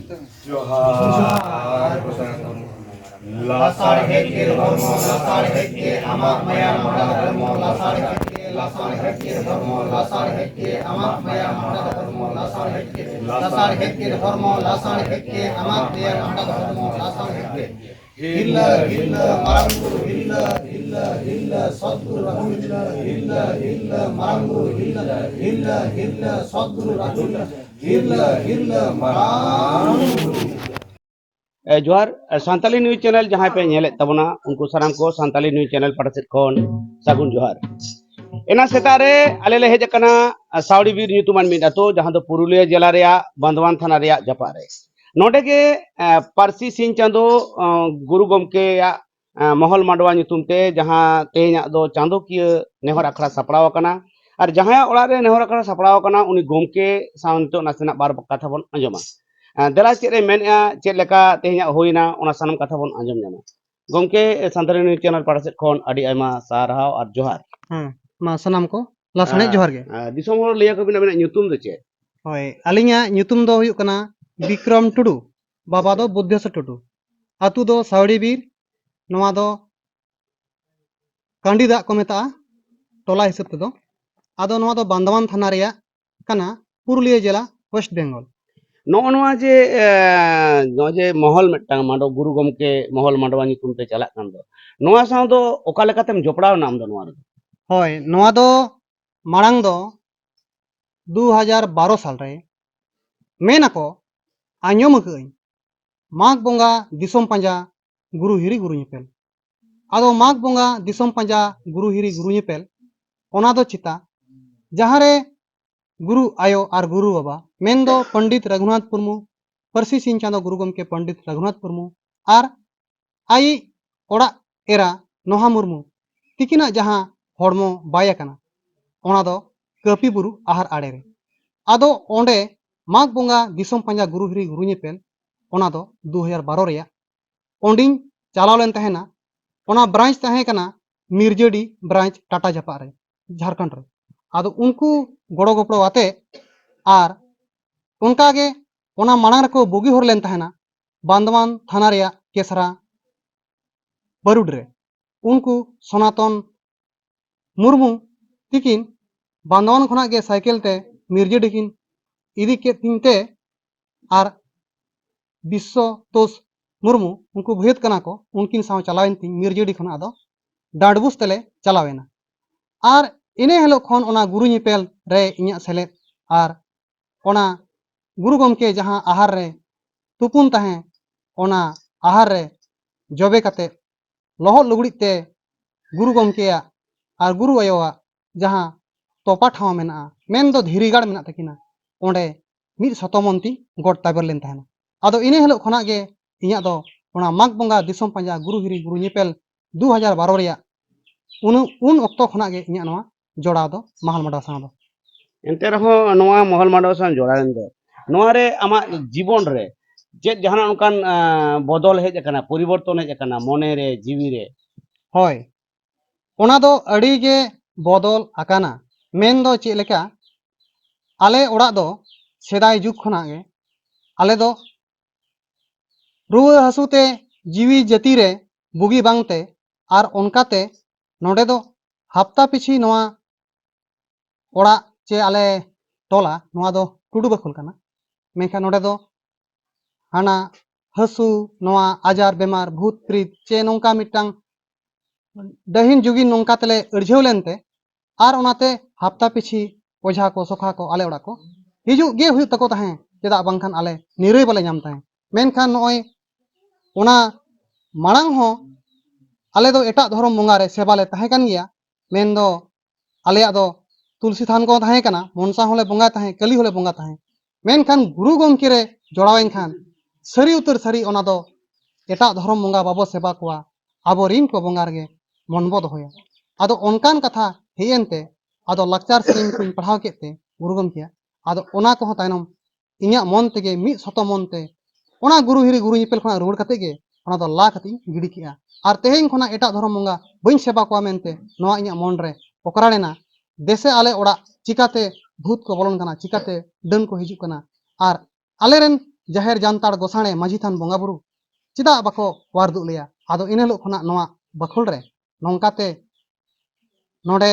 जोहार लासार हेके धर्म लासार हेके आमाक माया माडा धर्म लासार हेके धर्म लासार हेके आमाक माया माडा धर्म लासार हेके धर्म लासार हेके आमाक माया माडा धर्म लासार हेके हिल्ला हिल्ला मारंगुरु हिल्ला हिल्ला हिल्ला सद्गुरु राहु हिल्ला हिल्ला हिल्ला मारंगुरु हिल्ला हिल्ला हिल्ला सद्गुरु राहु हिल्ला हिल्ला मारंगुरु जोहार सानताली न्यूज चैनल जहाँ पे नेले तबना उनको साराम को सानताली न्यूज चैनल पाठा खन सागुन जोहार एना सेतारे आले ले हेजना सावड़ी बीर ᱧᱩᱛᱩᱢᱟᱱ ᱢᱤᱫ ᱟᱛᱳ जहाँ दो पुरुलिया जिला रे बांधवान थाना रे जपा रे नोडे के पारसी सिंह चांदो गुरु गमके महल मांडवा ᱧᱩᱛᱩᱢ ते जहाँ तेहना दो चांदोकिया नेहर आखड़ा सपड़ाव कना और जहाँ ओड़ा रे नेहर आखड़ा सपड़ाव कना उनी गमके सावंतो नासेना बार कथा बन आंजमा दला चेद मेना चेद लेका तेहना होइना ओना सानम कथा बन आंजम जामा गमके सानताली न्यूज चैनल पाठा सेट खन आडी आयमा सारहाव और जोहार मा सनाम को लासने जोहार गे दिसोम होर लिया को बिना ᱧᱩᱛᱩᱢ ᱫᱚ ᱪᱮᱫ होय अलिया ᱧᱩᱛᱩᱢ दो हुयुक कना विक्रम टुडू बाबा दो बुद्धेश्वर टुडू आतु दो सावड़ी बीर नवा दो कांडी दा को मेता टोला हिसाब तेदो आदो नवा दो बांधवान थाना रेया कना पुरुलिया जिला वेस्ट बेंगल नोआ जे महल मिटांग मांडो गुरु गमके महल मांडवा ᱧᱩᱛᱩᱢ ते चला कान दो नोआ साव दो ओका लेकातेम जोपड़ाव नाम दो नोआ होय नवा दो मांग दो 2012 साल रे मेनाको आंजम कई माघ बोंगा दिसोम पंजा गुरु हिरी गुरु ñepel आदो माघ बोंगा दिसोम पंजा गुरु हिरी गुरु ñepel ओना दो चिता जहाँ रे गुरु आयो और गुरु बाबा मेन दो पंडित रघुनाथ मुर्मू परसी सिंह चांदो गुरु गमके पंडित रघुनाथ मुर्मू और आई ओड़ा एरा नोहा मुर्मू तिकिना जहाँ हड़मो बाय कना ओना दो कपी बुरु आहार आड़े रे आदो ओंडे माघ बोंगा दिसोम पंजा गुरु हिरी गुरु ñepel ओना दो 2012 रेया ओंडिंग चालाव लेन तहेना ओना ब्रांच तहे कना मिर्जडी ब्रांच टाटा जपा रे झारखंड रे आदो उनको गड़ो गपड़ो आते और उनका गे ओना मांग रको बुगी हर लेन तहेना बांधवान थाना रेया केसरा बरुड रे उनको सनातन मुर्मू तिकिन बांधवान खना गे साइकिल ते मिर्जडी किन इदी के तिनते और विश्व तोष मुर्मू उनको भेद कना को उनकिन साव चलावेन ती मिर्जडी खना दो डांडबुस तले चलावेना और इने हेलो खन ओना गुरु ñepel रे इኛ सेलेद और ओना गुरु गमके जहाँ आहार रे तुपुन तहे ओना आहार रे जबे कते लहद लुगड़ी ते गुरु गमके और गुरु आयोआ जहाँ तोपा ठाव मेना मेन दो धीरीगाड़ मेना तकिना ओंडे मिद सतमंती गड ताबर लेन तहेना आदो इने हेलो खना गे इኛ दो ओना माघ बोंगा दिसोम पंजा गुरु हिरी गुरु ñepel 2012 रेया उन अक्तो खना गे इኛ नवा जोड़ा दो महल मांडवा साव दो एंते रहो नोआ महल मांडवा साव जोड़ान दो नोआ रे आमा जीवन रे जे जहां उनकान बदल हेज कना परिवर्तन हेज कना मने रे जीवी रे होय ओना दो अड़ी गे बदल आकाना मेन दो चे लेका आले ओड़ा दो सेदाय जुग खना गे आले दो रुआ हसुते जीवी जति रे बुगी बांगते और उनकाते नोडे दो हफ्ता पिछी नवा ओड़ा चे आले टोला नवा दो टुडू बखुल कना मेखा नोडे दो हाना हसु नवा आजार बेमार भूत प्रीत चे नोंका मिटांग दहिन जुगिन नोंका तले अड़झेव लेनते और ओनाते हफ्ता पिछी ओझा को सोखा को आले ओड़ा को हिजु गे हुई तको तहे चेदा बांखान आले निरई बाले नाम तहे मेनखान नोय ओना मांग हो आले दो एटा धर्म बंगा रे सेवा ले तहे कन गया मेन दो आलेया दो तुलसी थान को तहे कना मनसा होले बंगा तहे कली होले बंगा तहे मेनखान गुरु गमके रे जोड़ावेन खान सरी उतर सरी ओना दो एटा धर्म बंगा बाबो सेवा कोआ आबो रिन को बंगा रे मनबो दोया आदो ओनकान कथा हेयनते आदो लक्चार सेरिंग को पढ़ाव केते गुरु गमके आदो ओना को तायनम इኛ मन तेगे मी सतो मनते ओना गुरु हिरी गुरु ñepel खना रुड़ कते गे ओना दो ला कती गिड़ी किया और तेहेन खना एटा धर्म बंगा बइन सेवा कोआ मेनते नवा इኛ मन रे पकड़ालेना देसे आले ओड़ा चिकाते भूत को बोलन कना चिकाते डन को हिजु कना और आलेरेन जाहेर जानतार गोसाणे माझी थान बोंगा बुरु चिदा बाको वार दुग लिया आदो इन हिलोग खना नोआ बखोल रे नोंकाते नोडे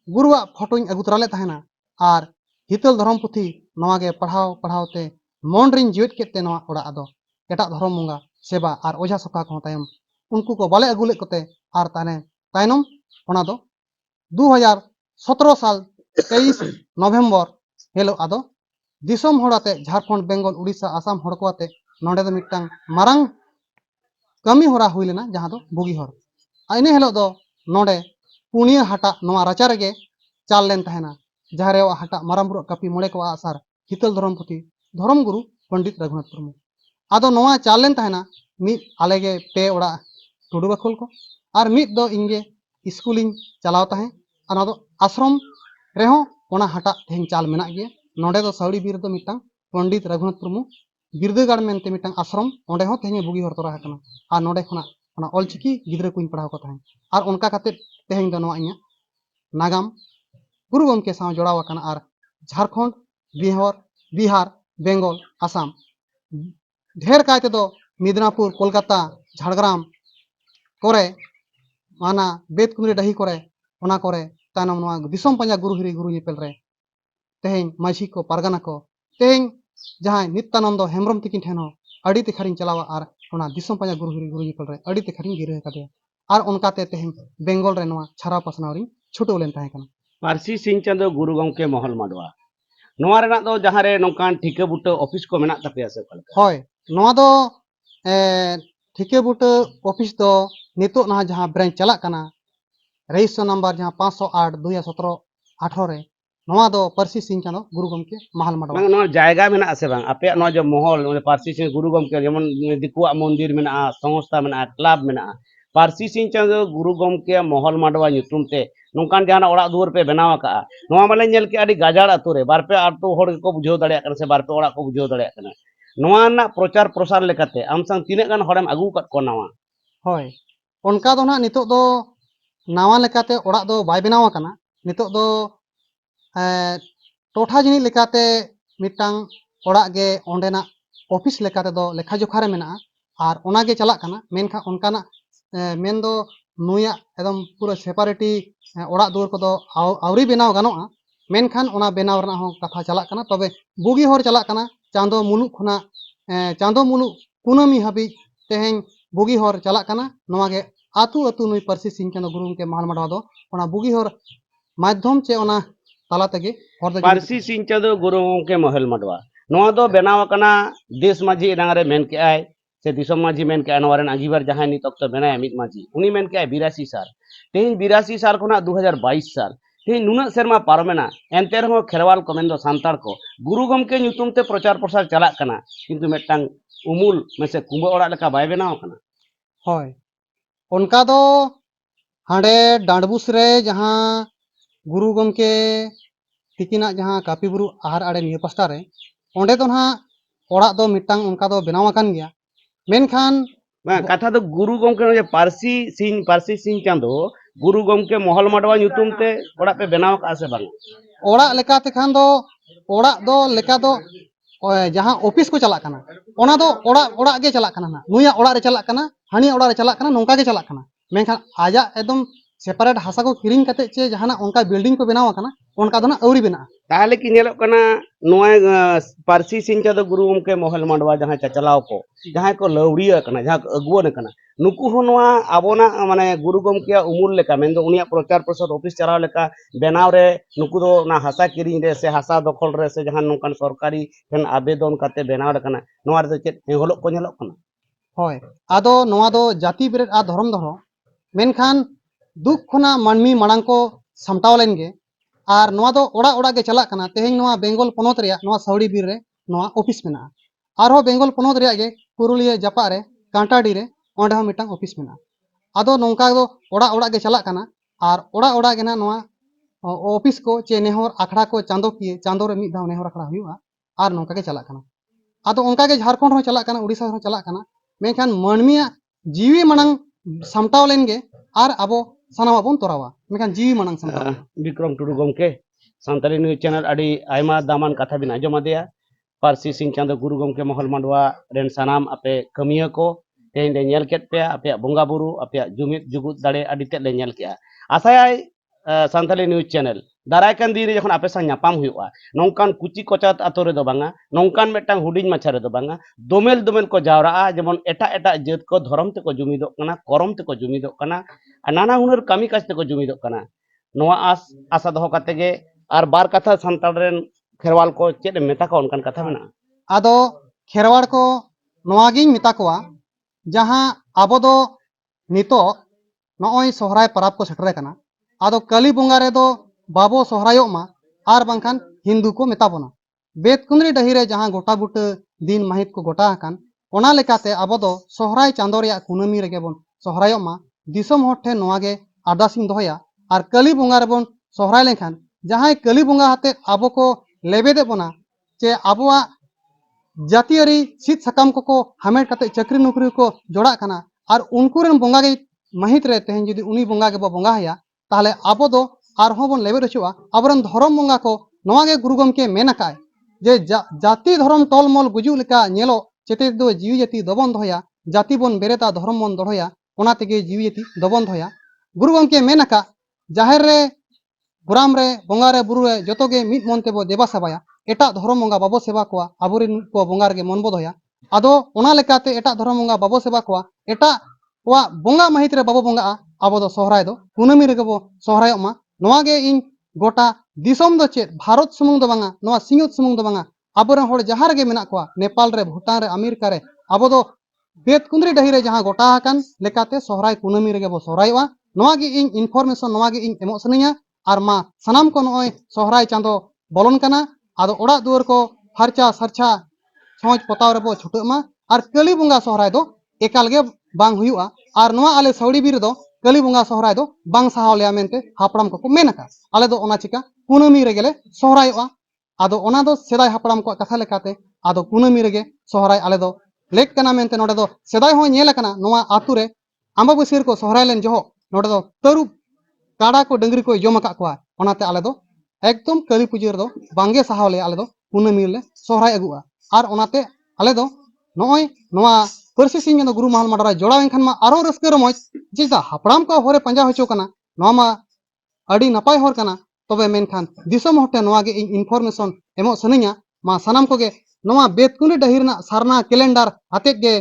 गुरुआ फोटोኝ अगु तराले तहना आर हितल धर्म पुथी नोआगे पढ़ाव पढ़ावते मन रिन जीवित केते नोआ ओड़ा आदो एटा धर्म बोंगा सेवा आर ओझा सका को तायम उनको को बाले अगुले कोते आर ताने तायनम ओना दो 2017 साल 23 नवंबर हेलो आदो दिसोम होड़ाते झारखंड बेंगल उड़ीसा आसाम हड़कोते नोडे दो मिटांग मारंग कमी होरा हुई लेना जहां दो बुगी हर आइने हेलो दो नोडे पुनिया हटा नोआ राचा रेगे चाल लेन तहना जहारे हटा मारामुर कापी मोड़े को आसार हितल धर्म पुथी धर्म गुरु पंडित रघुनाथ मुर्मू आदो नोआ चाल लेन तहना मी आलेगे पे ओड़ा टुडू बखोल को आर मी दो इंगे स्कूलिंग चलाव तहे आना दो आश्रम रेहो ओना हटा तेहन चाल मेना गे नोडे दो साउड़ी बीर दो मिटांग पंडित रघुनाथ मुर्मू बिरदगाड़ मेनते मिटांग आश्रम ओंडे हो तेहन बुगी हर तोरा हकना आर नोडे खना ओना ऑलचिकी गिद्रा कुइन पढ़ाव को तहे आर उनका खातिर तेहन दो नोआ इया नागाम गुरु गमके साव जोड़ाव आकना आर झारखंड बिहार बेंगल आसाम ढेर कायते दो मिदनापुर कोलकाता झाड़ग्राम करे माना बेतकुमरी डही करे ओना करे तायनम नोआ दिसोम पंजा गुरु हिरी गुरु निपेल रे तेहन माझी को पारगाना को तेहन जहां नित्यानंद हेम्ब्रम तिकिन ठेन हो अड़ी तेखरिन चलावा आर ओना दिसोम पंजा गुरु हिरी गुरु निपेल रे अड़ी तेखरिन गिरे कदे आर उनकाते तेहन बेंगल रे नोआ छारा पसनावरी छुटो लेन ताहे कना पारसी सिंह चांदो गुरु गमके महल माडवा नोआ रेना दो जहां रे नोकान ठिके बुटे ऑफिस को मेना तपेया से कल होय नोआ दो ठिके बुटे ऑफिस दो नितो ना जहां ब्रांच चला कना रजिस्टर नंबर जहां 508 2017 18 रे नोआ दो पारसी सिंह चांदो गुरु गमके महल माडवा बांग नोआ जायगा मेना से बांग आपे नोआ जो महल ओने पारसी सिंह गुरु गमके जेमन दिकुआ मंदिर मेना संस्था मेना क्लब मेना पारसी सिंह चांदो गुरु गमके महल माडवा nyutum te नोकान जहां ओड़ा दुवर पे बनाव का नोआ माले नेल के आडी गाजाड़ आतु रे बारपे आतु होड़ को बुझाव दाड़िया कना से बारपे ओड़ा को बुझाव दाड़िया कना नोआ ना प्रचार प्रसार लेकाते आम संग तिने गान होड़ेम आगु कत को नावा होय उनका दो ना नितो दो नावा लेकाते ओड़ा दो बाय बनाव आकना नितो दो टोठा जिनी लेकाते मिटांग ओड़ा गे ओंडेना ऑफिस लेकाते दो लेखा जोखा रे मेना आर ओना गे चला कना मेनखा उनकाना मेन दो नुया एकदम पूरा सेपारेटी ओड़ा दुवर को दो आवरी बनाव गानोआ मेनखान ओना बनाव रना हो कथा चला कना तबे बुगी हर चला कना चांदो मुलुक खुना चांदो मुलुक कुनामी हाबी तेहेन बुगी हर चला कना नोआ गे आतु आतु नुई पारसी सिंह चांदो गुरु के महल माडवा दो ओना बुगी हर माध्यम चे ओना ताला तगे हर दो पारसी सिंह चांदो गुरु गमके महल माडवा नोआ दो बनाव कना देश माझी एनांगरे मेन के आय से दिसोम माझी मेन के नोआ रेन आगिबार जहां नित अक्तो बनाया मित माझी उनी मेन के 82 साल तेही 82 साल खुना 2022 साल तेही नुना सेरमा पारमेना एनते रहो खेरवाल को मेंदो सांतार को गुरु गमके nyutum ते प्रचार प्रसार चला कना किंतु मेटांग उमुल मेसे कुंबा ओड़ा लेका बाय बनाव कना होय उनका दो हांडे डांडबुस रे जहां गुरु गमके तिकिना जहां कापी बुरु आहार आड़े निये पास्टा रे ओंडे दो ना ओड़ा दो मिटांग उनका दो बनाव आकान गया मेनखान कथा तो गुरु गमके पारसी सिंह चांदो गुरु गमके महल माडवा nyutum ते ओड़ा पे बनाव का से बांग ओड़ा लेकाते खान दो ओड़ा दो लेका दो जहां ऑफिस को चला कना ओना दो ओड़ा ओड़ा गे चला कना ना नुया ओड़ा रे चला कना हानिया ओड़ा रे चला कना नोंका गे चला कना मेनखान आजा एकदम सेपारेट हासा को किरिंग कते चे जहाना उनका बिल्डिंग को बनाव कना उनका दो ना अवरी बना ताहले की नेलो कना नोआ पारसी सिंह चांदो गुरु गमके महल माडवा जहां चचलाव को जहां को लवड़िया कना जहां अगुवन कना नुकु हो नोआ आबोना माने गुरु गमके उमुल लेका मेंदो उनिया प्रचार प्रसार ऑफिस चलाव लेका बनाव रे नुकु दो ना हासा किरिंग रे से हासा दखल रे से जहां नोकान सरकारी ठेन आवेदन काते बनाव रे कना नोआ रे चेत हेहलोक को नेलोक कना होय आदो नोआ दो जाति बिरेट आ धर्म धरो मेनखान दुख खुना मानमी मांग को सामटाव लेन गे आर नोआ दो ओड़ा ओड़ा गे चला कना तेहेन नोआ बेंगल पोनोत रिया नोआ साउड़ी बीर रे नोआ ऑफिस मेना आरो बेंगल पोनोत रिया गे पुरुलिया जापा रे कांटाडी रे ओंडे हो मिटांग ऑफिस मेना आदो नोंका दो ओड़ा ओड़ा गे चला कना आर ओड़ा ओड़ा गे ना नोआ ऑफिस को चे नेहर आखड़ा को चांदो किए चांदो रे मिद धाव नेहर आखड़ा हुआ आर नोंका गे चला कना आदो उनका गे झारखंड हो चला कना उड़ीसा हो चला कना मेनखान मानमिया जीवी मांग सामटाव लेन गे आर आबो सानामा बोन तोरावा मेनखान जीवी मांग सामटाव विक्रम टुडू गमके सांताली न्यूज चैनल अड़ी आयमा दामान कथा बिन आजम आदेया पारसी सिंह चांदो गुरु गमके महल मांडवा रेन सनाम आपे कमिया को तेन ले नेल केट पे आपे बोंगा बुरु आपे जुमित जुगुत दाड़े अडी तेद ले नेल केआ आसाय सानताली न्यूज चैनल दाराय कान दिन जखन आपे सा ᱧᱟᱯᱟᱢ हुआ नौकान कुची कोचात आतो रे दो बांगा नौकान मेटांग हुडिंग माछा रे दो बांगा दोमेल दोमेल को जावरा जेमन एटा एटा जात को धर्म ते को जुमिदोग कना करम ते को जुमिदोग कना नाना हुनर कामी काज ते को जुमिदोग कना नोआ आशा दोहो काते गे आर बार कथा सानताल रेन खेरवाल को चेद मेता को उनकान कथा मेना आदो खेरवाड़ को नवागिंग मिता कोआ जहां आबो दो नितो नॉय सोहराय पराब को सेटरे कना आदो कली बोंगा रे दो बाबो सोहरायो मा आर बांखान हिंदू को मेता बोना बेतकुंद्री डही रे जहां गोटा बुट दिन महित को गोटा हकान ओना लेकाते आबो दो सोहराय चांदो रेया कुनमी रेगे बोन सोहरायो मा दिसम होठ ठे नोवागे आरदासिंग दोहया आर कली बोंगा रे बोन सोहराय लेखान जहां कली बोंगा हाते आबो को लेबेदे बोना चे आबोआ जातीयरी सीट सकाम को हामेट काते चक्री नौकरी को जोड़ा कना और उनको रेन बोंगा गे महित रे तेहन जुदी उनी बोंगा गे बो बोंगा हया ताहले आबो दो आर हों बोन लेबे रचुआ आबरन धर्म बोंगा को नवा गे गुरु गमके मेनकाय जे जाति धर्म टोलमोल गुजु लेका नेलो चेते दो जीव जाति दबन दोया जाति बोन बेरेता धर्म बोन दोया ओना तेगे जीव जाति दबन दोया गुरु गमके मेनका जाहेर रे गुराम रे बोंगा रे बुरु रे जतोगे मिद मनते बो देबा सेबाया एटा धर्म बोंगा बाबो सेवा कोआ आबोरिन को बोंगा रे मन बो दोया आदो ओना लेकाते एटा धर्म बोंगा बाबो सेवा कोआ एटा वा बोंगा महित रे बाबो बोंगा आबो दो सोहराय दो कुनमी रे गबो सोहराय मा नवा गे इन गोटा दिसोम दो चेत भारत सुमुंग दो बांगा नवा सिंगत सुमुंग दो बांगा आबोरन होड़ जहार गे मेना कोआ नेपाल रे भूटान रे अमेरिका रे आबो दो बेतकुंद्री डही रे जहां गोटा हकान लेकाते सोहराय कुनमी रे गबो सोहरायवा नवा गे इन इनफॉर्मेशन नवा गे इन एमो सनिया आर मा सनाम को नय सोहराय चांदो बोलन कना आदो ओड़ा दुआर को फरचा सरचा सोच पताव रे बो छुटमा आर कली बोंगा सोहराय दो एकाल गे बांग हुआ आर नवा आले सौड़ी बीर दो कली बोंगा सोहराय दो बांग साहाव लेया मेनते हापड़ाम को मेनका आले दो ओना चिका कुनमी रे गेले सोहरायवा आदो ओना दो सेदाय हापड़ाम को कथा लेकाते आदो कुनमी रे गे सोहराय आले दो लेक कना मेनते नोडे दो सेदाय हो नेल कना नवा आतु रे आंबाबसिर को सोहराय लेन जोहो नोडे दो तरुब काड़ा को डंगरी को जम का कोआ ओनाते आले दो एकदम कली पुजर दो बांगे साहाव ले आले दो कुनमी ले सोहराय अगुआ आर ओनाते आले दो नोय नवा परसी सिंह दो गुरु महल माडरा जोड़ा एनखान मा आरो रस्के रमोज जेजा हापड़ाम को होरे पंजा होचो कना नवा मा अडी नपाय होर कना तबे मेनखान दिसम होटे नवा गे इनफॉर्मेशन एमो सनिया मा सनाम को गे नवा बेतकुंडी डहिरना सारना कैलेंडर आते गे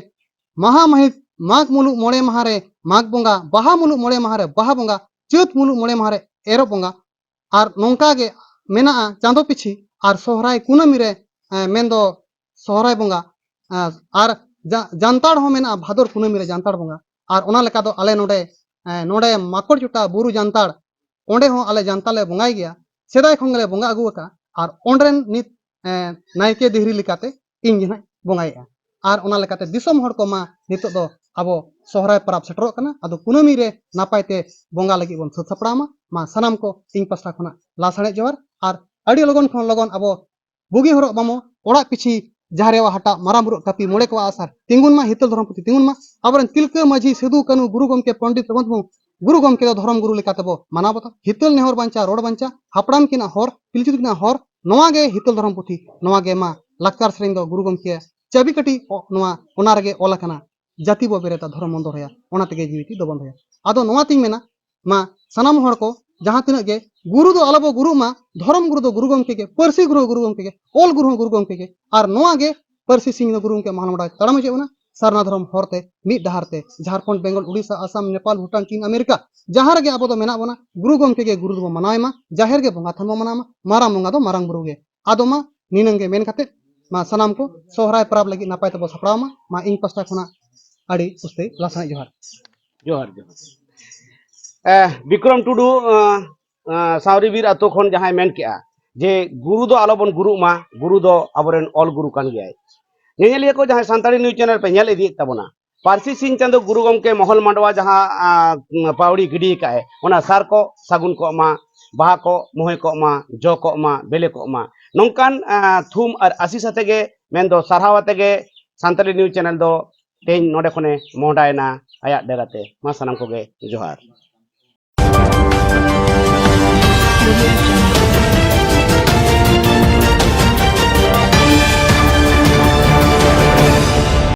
महा महित माघ मुलु मोड़े महारे माघ बोंगा बाहा मुलु मोड़े महारे बाहा बोंगा चैत मुलु मोड़े महारे एरो बोंगा आर नोंका गे मेना चांदो पिछि आर सोहराय कुनमी रे मेंदो सोहराय बोंगा आर जानताड़ हो मेना भादर कुनमी रे जानताड़ बोंगा आर ओना लेका दो आले नोडे नोडे माकोड़ चुटा बुरु जानताड़ ओंडे हो आले जानताले बोंगाय गया सेदाय खोंगले बोंगा अगुका आर ओंड्रेन नित नायके दिहरी लेकाते इन जना बोंगायआ आर ओना लेकाते दिसम हड़ को मा नितो दो आबो सोहराय पराब सेटरो कना आदो कुनमी रे नापायते बोंगा लगी बोन सत सपड़ामा मा सनाम को इन पास्टा खना लासाड़े जोर आर अड़ी लगन खन लगन आबो बुगी हरो बामो ओड़ा पिछि जहारेवा हटा मारामुरु कापी मोड़े को आसार तिंगुन मा हितल धर्म पुति तिंगुन मा आबरन तिलका माझी सिदु कानु गुरु गमके पंडित रघुनाथ मुर्मू गुरु गमके दो धर्म गुरु लेकाते बो माना बता हितल नेहर बांचा रोड बांचा हापड़ाम किना हर पिलचु किना हर नवा गे हितल धर्म पुति नवा गे मा लाक्तार सरें दो गुरु गमके चाबी कटी नवा ओना रगे ओला कना जाति बो बेरेता धर्म बंद होया ओना तेगे जीविती दो बंद होया आदो नवा तिंग मेना मा सनाम हर को जहां तिना गे गुरु दो अलबो गुरु मा धर्म गुरु दो गुरु गमके गे परसी गुरु गमके गे ओल गुरु गमके गे आर नवा गे परसी सिंह दो गुरु गमके महालमडा तड़म जेवना सारना धर्म हरते मिद डहारते झारखंड बेंगल उड़ीसा आसाम नेपाल भूटान चीन अमेरिका जहां गे आबो दो मेना बोना गुरु गमके गे गुरु दो मनायमा जाहेर गे बोंगा थन मनामा मारा बोंगा दो मारांग बुरु गे आदो मा निनंगे मेन खाते मा सनाम को सोहराय पराब लगी नापाय तबो सपड़ामा मा इन पास्टा खना अड़ी उस्ते लासाय जोहार जोहार जोहार विक्रम टुडू सावरी बीर आतो खन जहां मेन केआ जे गुरु दो आलोबन गुरु मा गुरु दो आबोरेन ऑल गुरु कान गयाय नेलिया को जहां सानताली न्यूज चैनल पे नेल इदी तबना पारसी सिंह चांदो गुरु गमके महल मांडवा जहां पावड़ी गिडी काए ओना सार को सागुन को मा बाहा को मोहे को मा जो को मा बेले को मा नोंकान थुम और आशीष आतेगे मेन दो सारहाव आतेगे सानताली न्यूज चैनल दो तेज नोडे खने मोहडायना आया डेराते मा सनाम को गे जोहार